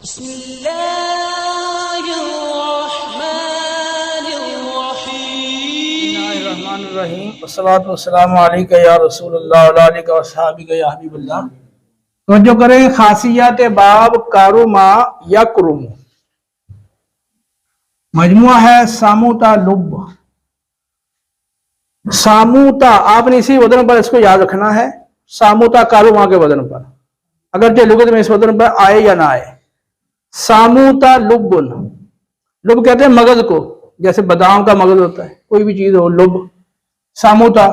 بسم اللہ الرحمن الرحیم والصلاۃ والسلام علیکہ یا رسول اللہ وعلی آلہ وصحبہ یا حبیب اللہ۔ توجہ کریں، خاصیات باب کارما یکرم، مجموعہ ہے ساموتا لب۔ ساموتا آپ نے اسی وزن پر اس کو یاد رکھنا ہے، ساموتا کارما کے وزن پر، اگرچہ لغت میں اس وزن پر آئے یا نہ آئے۔ ساموتا لبن، لب کہتے ہیں مغز کو، جیسے بادام کا مغز ہوتا ہے، کوئی بھی چیز ہو لب۔ ساموتا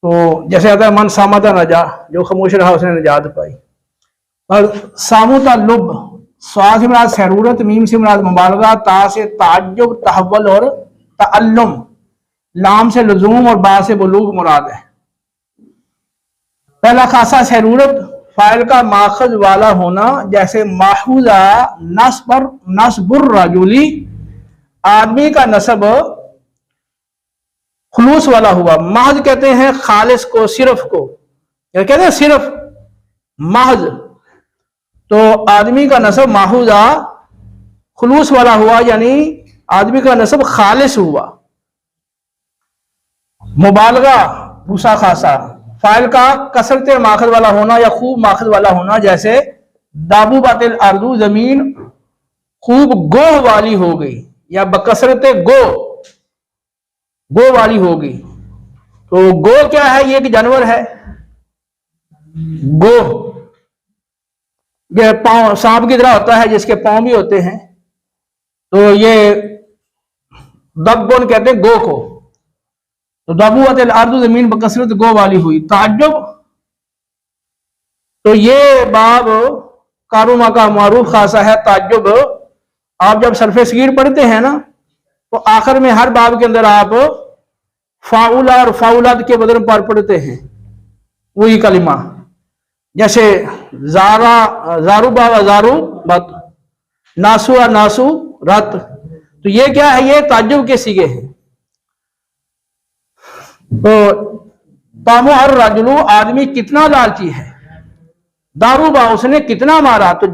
تو جیسے آتا ہے من سامتا نجا، جو خاموش رہا اس نے نجات پائی۔ اور ساموتا لب، صاد سے مراد سرورت، میم سے مراد مبالغہ، تا سے تعجب، تحول اور تعلم، لام سے لزوم اور با سے بلوغ مراد ہے۔ پہلا خاصہ سرورت، فاعل کا ماخذ والا ہونا، جیسے ماخوذہ نصب الرجلی، آدمی کا نصب خلوص والا ہوا۔ محض کہتے ہیں خالص کو، صرف کو، یا کہتے ہیں صرف محض، تو آدمی کا نصب ماخوذہ خلوص والا ہوا، یعنی آدمی کا نصب خالص ہوا۔ مبالغہ دوسرا خاصہ، فاعل کا کثرت ماخذ والا ہونا یا خوب ماخذ والا ہونا، جیسے دابو باطل اردو، زمین خوب گوہ والی ہو گئی، یا بکثرت گو والی ہو گئی۔ تو گو کیا ہے؟ یہ ایک جانور ہے، گو یہ پاؤں سانپ کی طرح ہوتا ہے، جس کے پاؤں بھی ہوتے ہیں، تو یہ دبون کہتے ہیں گو کو۔ تو دبوت الارض، زمین بکثرت گو والی ہوئی۔ تعجب، تو یہ باب کاروما کا معروف خاصہ ہے تعجب۔ آپ جب صرف صغیر پڑھتے ہیں نا، تو آخر میں ہر باب کے اندر آپ فاؤلا اور فاولت کے بدل پر پڑھتے ہیں وہی کلمہ، جیسے زاروبا و زارو بت، ناسو و ناسو رت۔ تو یہ کیا ہے؟ یہ تعجب کے صیغے ہیں۔ تو تامو الرجلو، آدمی کتنا لالچی ہے، داروبا، اس نے کتنا مارا۔ تو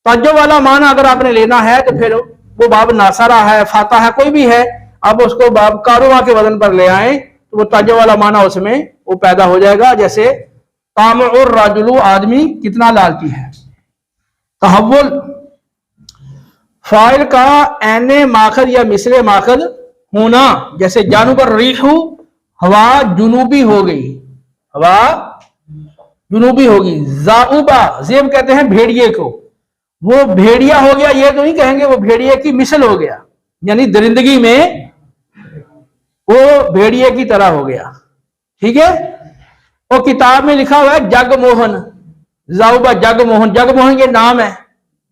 تعجب والا معنی اگر آپ نے لینا ہے تو پھر وہ باب ناصرہ ہے، فاتح ہے، کوئی بھی ہے، اب اس کو باب کاروما کے وزن پر لے آئیں تو وہ تعجب والا معنی اس میں وہ پیدا ہو جائے گا، جیسے تامو الرجلو، آدمی کتنا لالچی ہے۔ تحول، فاعل کا عین ماخذ یا مثل ماخذ ہونا، جیسے جانب الریح، ہوا جنوبی ہو گئی، ہوا جنوبی ہوگی۔ زاؤبا، زیب کہتے ہیں بھیڑیے کو، وہ بھیڑیا ہو گیا، یہ تو نہیں کہیں گے، وہ بھیڑیے کی مثل ہو گیا، یعنی درندگی میں وہ بھیڑیے کی طرح ہو گیا، ٹھیک ہے۔ اور کتاب میں لکھا ہوا ہے جگ موہن، زاؤبا جگ موہن، جگ موہن یہ نام ہے،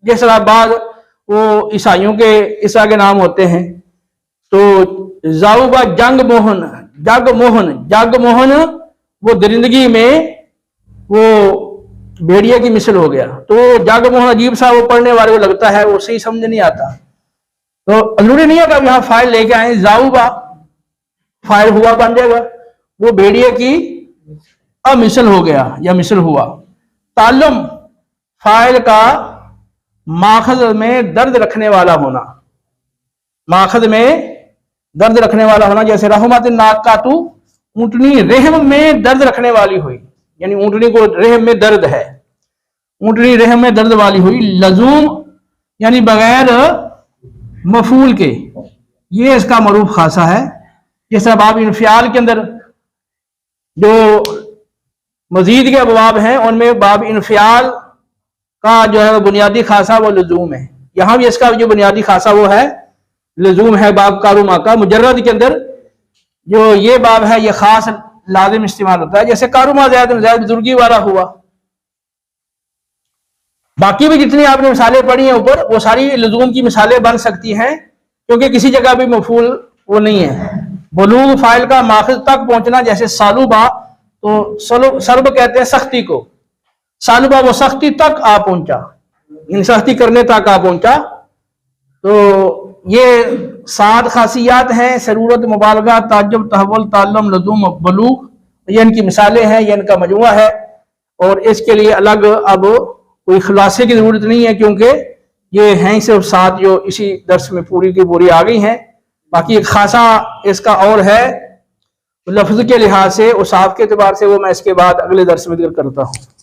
جس طرح بعض وہ عیسائیوں کے عیسیٰ کے نام ہوتے ہیں۔ تو زاؤبا جنگ موہن، جگ موہن، جگ موہن وہ درندگی میں وہ بھیڑیے کی مثل ہو گیا۔ تو جگ موہن عجیب سا وہ پڑھنے والے کو لگتا ہے، وہ صحیح سمجھ نہیں آتا، تو ضروری نہیں ہے کہ یہاں فائل لے کے آئیں، زاؤبا فائل ہوا بن جائے گا، وہ بھیڑیے کی مثل ہو گیا یا مثل ہوا۔ تعلم، فائل کا ماخذ میں درد رکھنے والا ہونا، ماخذ میں درد رکھنے والا ہونا، جیسے رحمت الناقاتو، اونٹنی رحم میں درد رکھنے والی ہوئی، یعنی اونٹنی کو رحم میں درد ہے، اونٹنی رحم میں درد والی ہوئی۔ لزوم، یعنی بغیر مفعول کے، یہ اس کا معروف خاصہ ہے۔ جس طرح باب انفعال کے اندر جو مزید کے ابواب ہیں ان میں باب انفعال کا جو ہے بنیادی خاصہ وہ لزوم ہے، یہاں بھی اس کا جو بنیادی خاصہ وہ ہے لزوم ہے باب کاروما کا۔ مجرد کے اندر جو یہ باب ہے یہ خاص لازم استعمال ہوتا ہے، جیسے کاروما زید بزرگی والا ہوا۔ باقی بھی جتنی آپ نے مثالیں پڑھی ہیں اوپر، وہ ساری لزوم کی مثالیں بن سکتی ہیں، کیونکہ کسی جگہ بھی مفعول وہ نہیں ہے۔ بلوغ، فاعل کا ماخذ تک پہنچنا، جیسے سالوبا، تو سرب کہتے ہیں سختی کو، سالوبا وہ سختی تک آ پہنچا، ان سختی کرنے تک آ پہنچا۔ تو یہ 7 خاصیات ہیں، سرورت، مبالغہ، تعجب، تحول، تعلم، لزوم، بلوغ، یہ ان کی مثالیں ہیں، یہ ان کا مجموعہ ہے، اور اس کے لیے الگ اب کوئی خلاصے کی ضرورت نہیں ہے، کیونکہ یہ ہیں صرف 7 جو اسی درس میں پوری کی پوری آ گئی ہیں. باقی ایک خاصا اس کا اور ہے لفظ کے لحاظ سے، اوصاف کے اعتبار سے، وہ میں اس کے بعد اگلے درس میں ذکر کرتا ہوں.